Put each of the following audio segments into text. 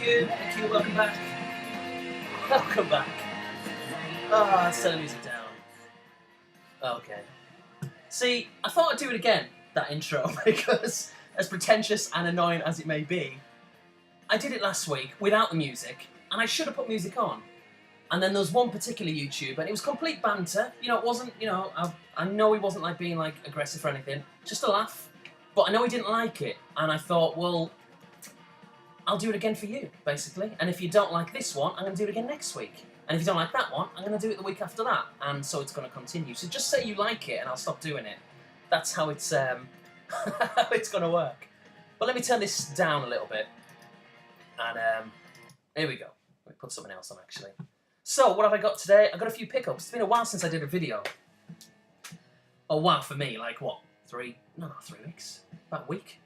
Thank you, welcome back. Welcome back. Ah, let's turn the music down. Okay. See, I thought I'd do it again, that intro, because as pretentious and annoying as it may be, I did it last week without the music, and I should have put music on. And then there was one particular YouTuber, and it was complete banter. You know, it wasn't, I know he wasn't like being like aggressive or anything, just a laugh. But I know he didn't like it, and I thought, well, I'll do it again for you, basically. And if you don't like this one, I'm going to do it again next week. And if you don't like that one, I'm going to do it the week after that. And so it's going to continue. So just say you like it, and I'll stop doing it. That's how it's how it's going to work. But let me turn this down a little bit. And here we go. Let me put something else on, actually. So, what have I got today? I've got a few pickups. It's been a while since I did a video. Oh, wow, for me, like what? 3 weeks? About a week?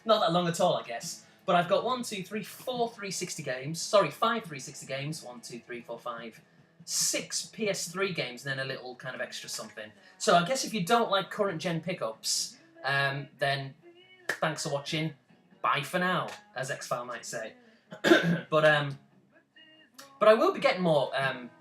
Not that long at all, I guess. But I've got 4 360 games. Sorry, 5 360 games. 1, 2, 3, 4, 5. 6 PS3 games, and then a little kind of extra something. So I guess if you don't like current gen pickups, then thanks for watching. Bye for now, as X-File might say. But I will be getting more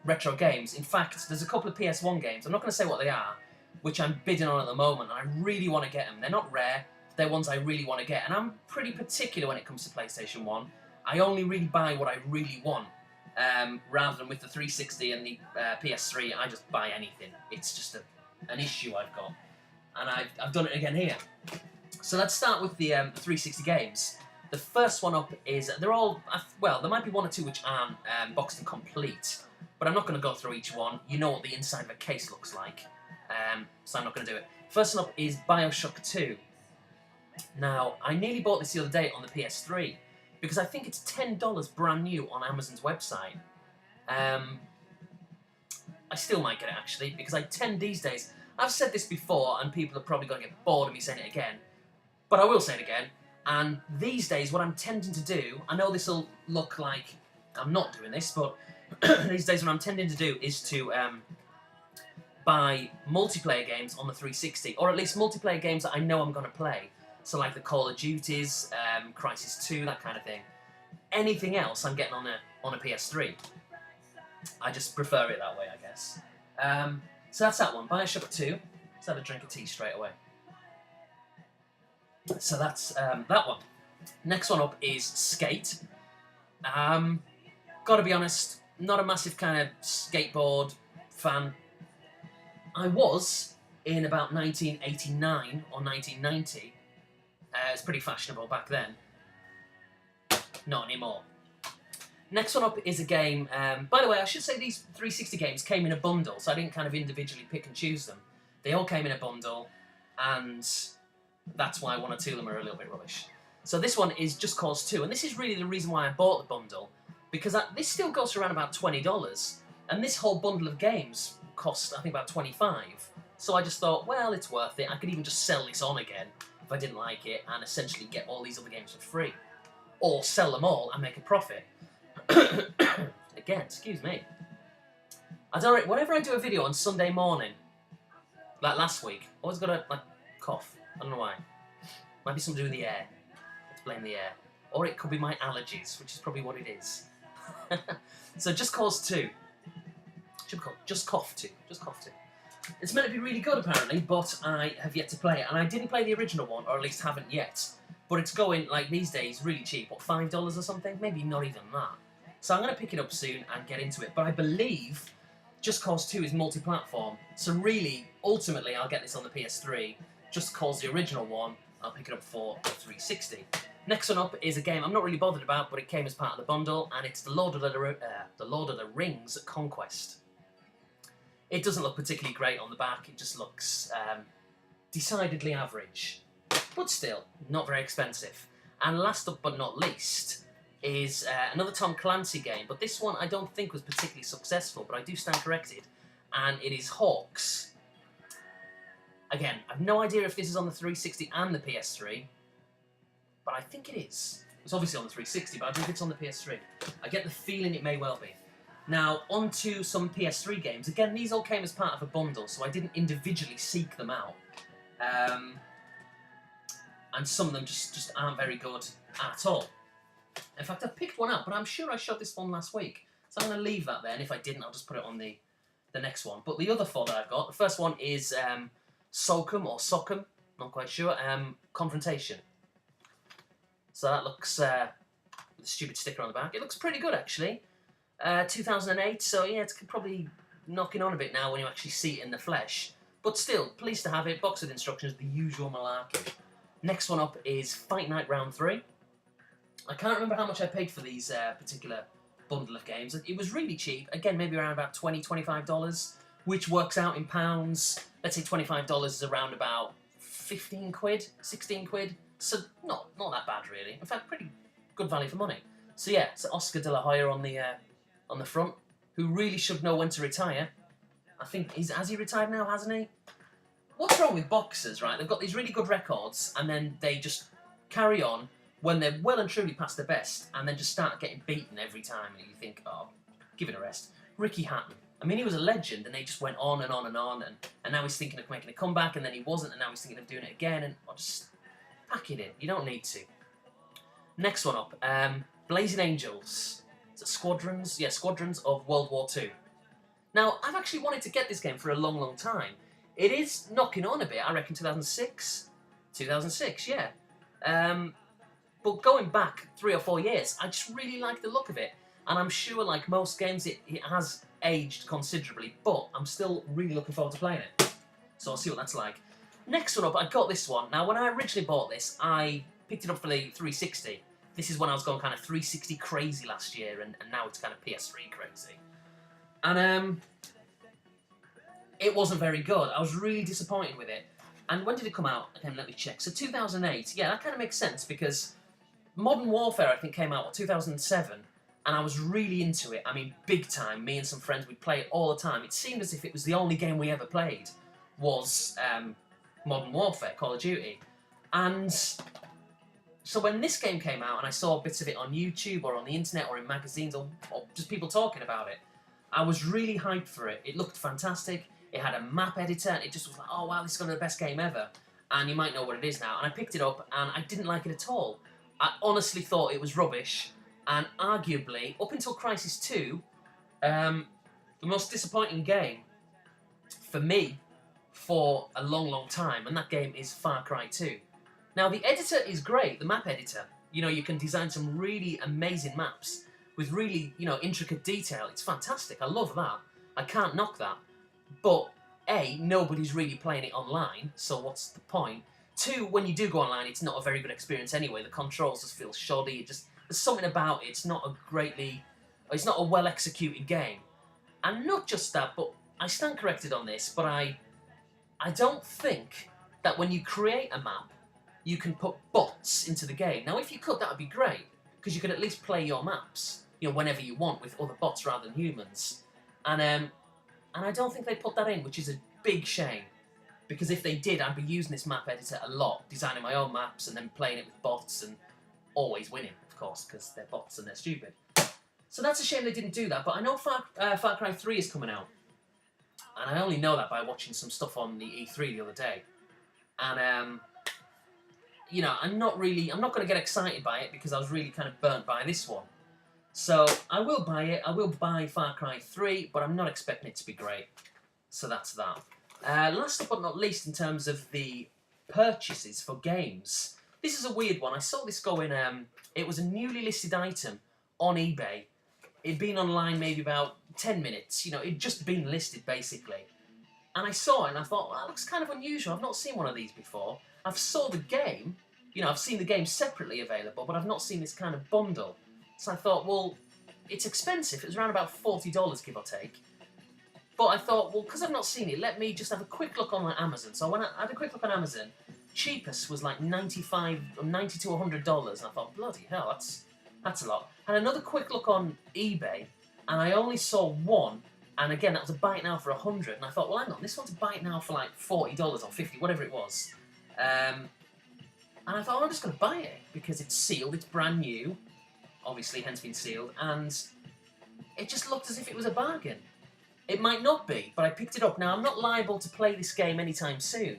retro games. In fact, there's a couple of PS1 games. I'm not going to say what they are, which I'm bidding on at the moment. And I really want to get them. They're not rare. They're ones I really want to get. And I'm pretty particular when it comes to PlayStation 1. I only really buy what I really want. Rather than with the 360 and the PS3, I just buy anything. It's just an issue I've got. And I've done it again here. So let's start with the 360 games. The first one up is, they're all, well, there might be 1 or 2 which aren't boxed and complete, but I'm not going to go through each one. You know what the inside of a case looks like, so I'm not going to do it. First one up is BioShock 2. Now, I nearly bought this the other day on the PS3, because I think it's $10 brand new on Amazon's website. I still might get it, actually, because I tend these days, I've said this before, and people are probably going to get bored of me saying it again, but I will say it again. And these days, what I'm tending to do, I know this will look like I'm not doing this, but these days what I'm tending to do is to buy multiplayer games on the 360, or at least multiplayer games that I know I'm going to play. So like the Call of Duties, Crysis 2, that kind of thing. Anything else I'm getting on a PS3. I just prefer it that way, I guess. So that's that one, BioShock 2. Let's have a drink of tea straight away. So that's that one. Next one up is Skate. Gotta be honest, not a massive kind of skateboard fan. I was in about 1989 or 1990. It's pretty fashionable back then. Not anymore. Next one up is a game. By the way, I should say these 360 games came in a bundle, so I didn't kind of individually pick and choose them. They all came in a bundle, and that's why 1 or 2 of them are a little bit rubbish. So this one is Just Cause 2, and this is really the reason why I bought the bundle, because this still goes for around about $20, and this whole bundle of games cost, I think, about $25. So I just thought, well, it's worth it. I could even just sell this on again if I didn't like it, and essentially get all these other games for free. Or sell them all and make a profit. Again, excuse me. I don't know, whenever I do a video on Sunday morning, like last week, I always got a cough. I don't know why. Might be something to do with the air. Let's blame the air. Or it could be my allergies, which is probably what it is. So Just Cause 2. Should be called Just Cough 2. Just Cough 2. It's meant to be really good, apparently, but I have yet to play it. And I didn't play the original one, or at least haven't yet. But it's going, like, these days, really cheap. What, $5 or something? Maybe not even that. So I'm going to pick it up soon and get into it. But I believe Just Cause 2 is multi-platform. So really, ultimately, I'll get this on the PS3. Just Cause the original one, I'll pick it up for the 360. Next one up is a game I'm not really bothered about, but it came as part of the bundle, and it's the Lord of the Rings Conquest. It doesn't look particularly great on the back, it just looks decidedly average, but still, not very expensive. And last up but not least is another Tom Clancy game, but this one I don't think was particularly successful, but I do stand corrected, and it is Hawks. Again, I've no idea if this is on the 360 and the PS3, but I think it is. It's obviously on the 360, but I think it's on the PS3. I get the feeling it may well be. Now, on to some PS3 games. Again, these all came as part of a bundle, so I didn't individually seek them out. And some of them just aren't very good at all. In fact, I picked one up, but I'm sure I showed this one last week. So I'm going to leave that there, and if I didn't, I'll just put it on the next one. But the other 4 that I've got, the first one is Solcum or Sockum, not quite sure, Confrontation. So that looks, with a stupid sticker on the back, it looks pretty good actually. 2008, so yeah, it's probably knocking on a bit now when you actually see it in the flesh. But still, pleased to have it, box with instructions, the usual malarkey. Next one up is Fight Night Round 3. I can't remember how much I paid for these particular bundle of games. It was really cheap, again maybe around about $20, $25, which works out in pounds. Let's say $25 is around about 15 quid, 16 quid, so not that bad really. In fact, pretty good value for money. So yeah, it's Oscar De La Hoya on the front, who really should know when to retire. I think, has he retired now, hasn't he? What's wrong with boxers, right? They've got these really good records, and then they just carry on when they're well and truly past their best, and then just start getting beaten every time, and you think, oh, give it a rest. Ricky Hatton. I mean, he was a legend, and they just went on and on and on, and now he's thinking of making a comeback, and then he wasn't, and now he's thinking of doing it again, and just pack it in. You don't need to. Next one up, Blazing Angels. Is it Squadrons? Yeah, Squadrons of World War II. Now, I've actually wanted to get this game for a long, long time. It is knocking on a bit, I reckon 2006? 2006, yeah. But going back 3 or 4 years, I just really like the look of it. And I'm sure, like most games, it has aged considerably, but I'm still really looking forward to playing it. So I'll see what that's like. Next one up, I got this one. Now, when I originally bought this, I picked it up for the 360. This is when I was going kind of 360 crazy last year, and now it's kind of PS3 crazy. And it wasn't very good. I was really disappointed with it. And when did it come out? Okay, let me check. So 2008. Yeah, that kind of makes sense because Modern Warfare, I think, came out in 2007, and I was really into it. I mean, big time. Me and some friends, we'd play it all the time. It seemed as if it was the only game we ever played was Modern Warfare, Call of Duty. And so when this game came out and I saw bits of it on YouTube or on the internet or in magazines or just people talking about it, I was really hyped for it. It looked fantastic. It had a map editor, and it just was like, oh wow, this is going to be the best game ever. And you might know what it is now. And I picked it up, and I didn't like it at all. I honestly thought it was rubbish, and arguably, up until Crysis 2, the most disappointing game for me for a long, long time, and that game is Far Cry 2. Now, the editor is great, the map editor. You know, you can design some really amazing maps with really, you know, intricate detail. It's fantastic. I love that. I can't knock that. But, A, nobody's really playing it online, so what's the point? 2, when you do go online, it's not a very good experience anyway. The controls just feel shoddy. There's something about it. It's not a well-executed game. And not just that, but I stand corrected on this, but I don't think that when you create a map, you can put bots into the game. Now, if you could, that would be great, because you could at least play your maps, you know, whenever you want with other bots rather than humans. And I don't think they put that in, which is a big shame. Because if they did, I'd be using this map editor a lot, designing my own maps and then playing it with bots and always winning, of course, because they're bots and they're stupid. So that's a shame they didn't do that, but I know Far Cry 3 is coming out. And I only know that by watching some stuff on the E3 the other day. And, you know, I'm not going to get excited by it because I was really kind of burnt by this one. So I will buy it, I will buy Far Cry 3, but I'm not expecting it to be great. So that's that. Last but not least, in terms of the purchases for games, this is a weird one. I saw this going, it was a newly listed item on eBay. It'd been online maybe about 10 minutes, you know, it'd just been listed basically. And I saw it and I thought, well, that looks kind of unusual. I've not seen one of these before. I've saw the game, you know, I've seen the game separately available, but I've not seen this kind of bundle. So I thought, well, it's expensive. It was around about $40, give or take. But I thought, well, because I've not seen it, let me just have a quick look on Amazon. So when I had a quick look on Amazon, cheapest was like $90 to $100, and I thought, bloody hell, that's a lot. Had another quick look on eBay, and I only saw one, and again, that was a buy it now for $100, and I thought, well, hang on, this one's a buy it now for like $40 or $50, whatever it was. And I thought, well, I'm just going to buy it, because it's sealed, it's brand new, obviously, hence been sealed, and it just looked as if it was a bargain. It might not be, but I picked it up. Now, I'm not liable to play this game anytime soon,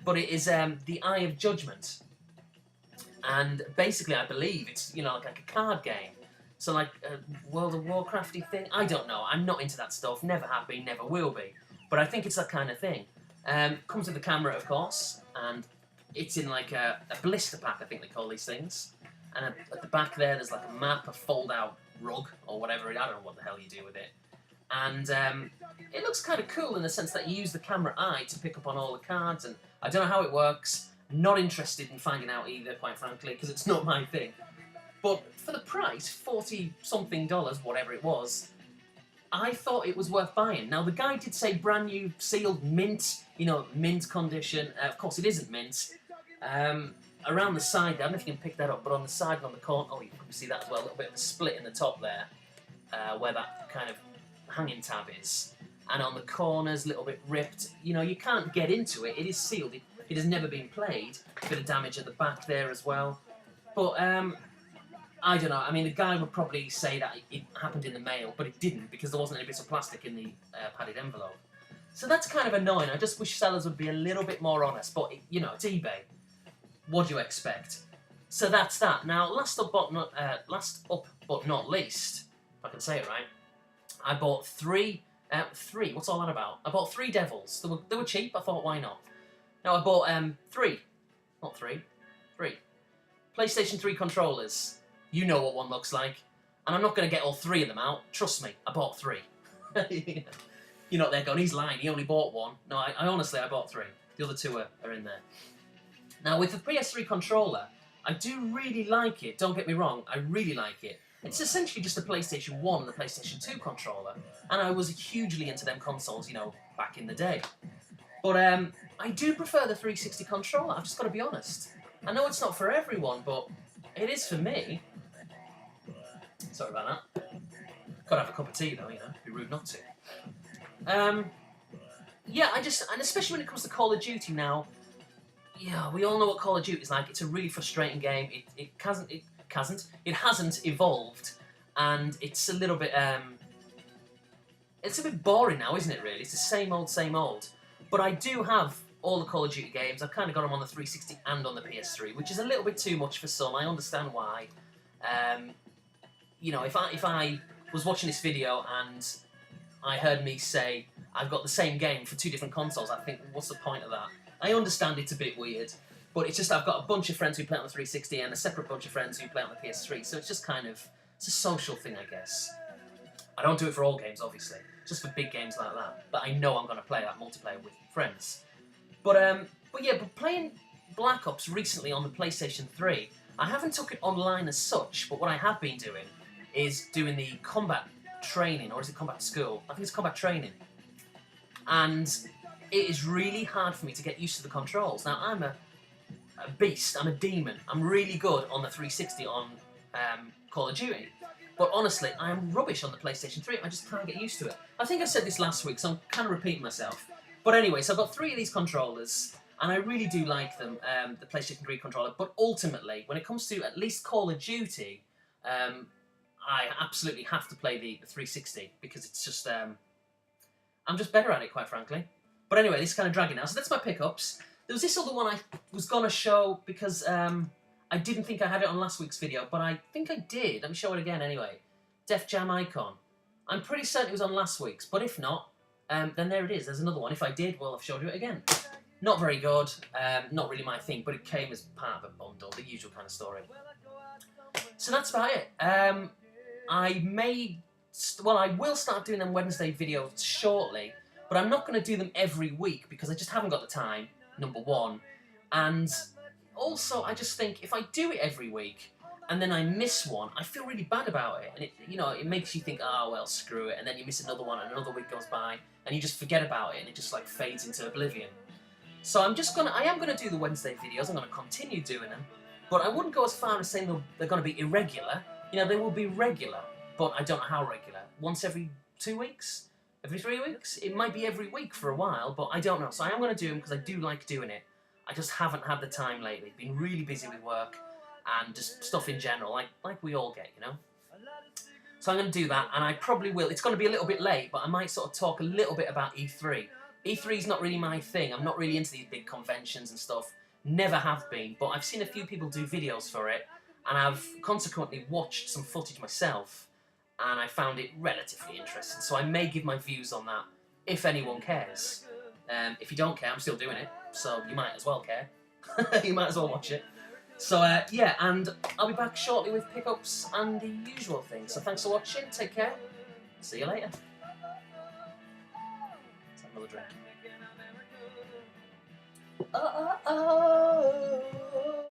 but it is The Eye of Judgment. And basically, I believe it's, you know, like a card game. So like a World of Warcrafty thing. I don't know. I'm not into that stuff. Never have been. Never will be. But I think it's that kind of thing. Comes with the camera, of course, and it's in like a blister pack. I think they call these things. And at the back there's like a map, a fold-out rug or whatever. I don't know what the hell you do with it. And it looks kind of cool in the sense that you use the camera eye to pick up on all the cards. And I don't know how it works. Not interested in finding out either, quite frankly, because it's not my thing. But for the price, $40-something, whatever it was, I thought it was worth buying. Now, the guy did say brand new, sealed, mint, you know, mint condition. Of course, it isn't mint. Around the side, I don't know if you can pick that up, but on the side and on the corner, oh, you can see that as well, a little bit of a split in the top there, where that kind of hanging tab is. And on the corners, a little bit ripped. You know, you can't get into it. It is sealed. It has never been played. A bit of damage at the back there as well. But, I don't know. I mean, the guy would probably say that it happened in the mail, but it didn't because there wasn't any bits of plastic in the padded envelope. So that's kind of annoying. I just wish sellers would be a little bit more honest. But, you know, it's eBay. What do you expect? So that's that. Now, last up but not least, if I can say it right, I bought three. What's all that about? I bought 3 Devils. They were cheap. I thought, why not? Now, I bought 3. Not 3. 3. PlayStation 3 controllers. You know what one looks like. And I'm not going to get all 3 of them out. Trust me, I bought 3. You're not there going, he's lying, he only bought 1. No, I honestly, I bought 3. The other 2 are in there. Now, with the PS3 controller, I do really like it. Don't get me wrong, I really like it. It's essentially just a PlayStation 1 and a PlayStation 2 controller. And I was hugely into them consoles, you know, back in the day. But I do prefer the 360 controller, I've just got to be honest. I know it's not for everyone, but it is for me. Sorry about that. Gotta have a cup of tea though, you know, it'd be rude not to. Yeah, and especially when it comes to Call of Duty now, yeah, we all know what Call of Duty is like. It's a really frustrating game. It hasn't evolved, and it's a little bit it's a bit boring now, isn't it? Really, it's the same old, same old. But I do have all the Call of Duty games. I've kind of got them on the 360 and on the PS3, which is a little bit too much for some. I understand why. You know, if I was watching this video and I heard me say I've got the same game for 2 different consoles, I think, what's the point of that? I understand it's a bit weird, but it's just I've got a bunch of friends who play on the 360 and a separate bunch of friends who play on the PS3, so it's just kind of, it's a social thing, I guess. I don't do it for all games, obviously, just for big games like that, but I know I'm going to play that multiplayer with friends. But yeah, but playing Black Ops recently on the PlayStation 3, I haven't took it online as such, but what I have been doing is doing the combat training, or is it combat school? I think it's combat training. And it is really hard for me to get used to the controls. Now, I'm a beast, I'm a demon. I'm really good on the 360 on Call of Duty. But honestly, I'm rubbish on the PlayStation 3. I just can't get used to it. I think I said this last week, so I'm kind of repeating myself. But anyway, so I've got 3 of these controllers, and I really do like them, the PlayStation 3 controller. But ultimately, when it comes to at least Call of Duty, I absolutely have to play the 360, because it's just, I'm just better at it, quite frankly. But anyway, this is kind of dragging now. So that's my pickups. There was this other one I was going to show because I didn't think I had it on last week's video, but I think I did. Let me show it again anyway. Def Jam Icon. I'm pretty certain it was on last week's, but if not, then there it is. There's another one. If I did, well, I've showed you it again. Not very good. Not really my thing, but it came as part of a bundle, the usual kind of story. So that's about it. I will start doing them Wednesday videos shortly, but I'm not going to do them every week because I just haven't got the time, number one. And also, I just think if I do it every week and then I miss one, I feel really bad about it. And it makes you think, oh, well, screw it. And then you miss another one and another week goes by and you just forget about it and it just like fades into oblivion. So I am going to do the Wednesday videos. I'm going to continue doing them, but I wouldn't go as far as saying they're going to be irregular. You know, they will be regular, but I don't know how regular. Once every 2 weeks? Every 3 weeks? It might be every week for a while, but I don't know. So I am going to do them because I do like doing it. I just haven't had the time lately. Been really busy with work and just stuff in general, like we all get, you know? So I'm going to do that, and I probably will. It's going to be a little bit late, but I might sort of talk a little bit about E3. E3 is not really my thing. I'm not really into these big conventions and stuff. Never have been, but I've seen a few people do videos for it, and I've consequently watched some footage myself, and I found it relatively interesting, so I may give my views on that, if anyone cares. If you don't care, I'm still doing it, so you might as well care. You might as well watch it. So, yeah, and I'll be back shortly with pickups and the usual things. So thanks for watching, take care, see you later. Let's have another drink. Oh.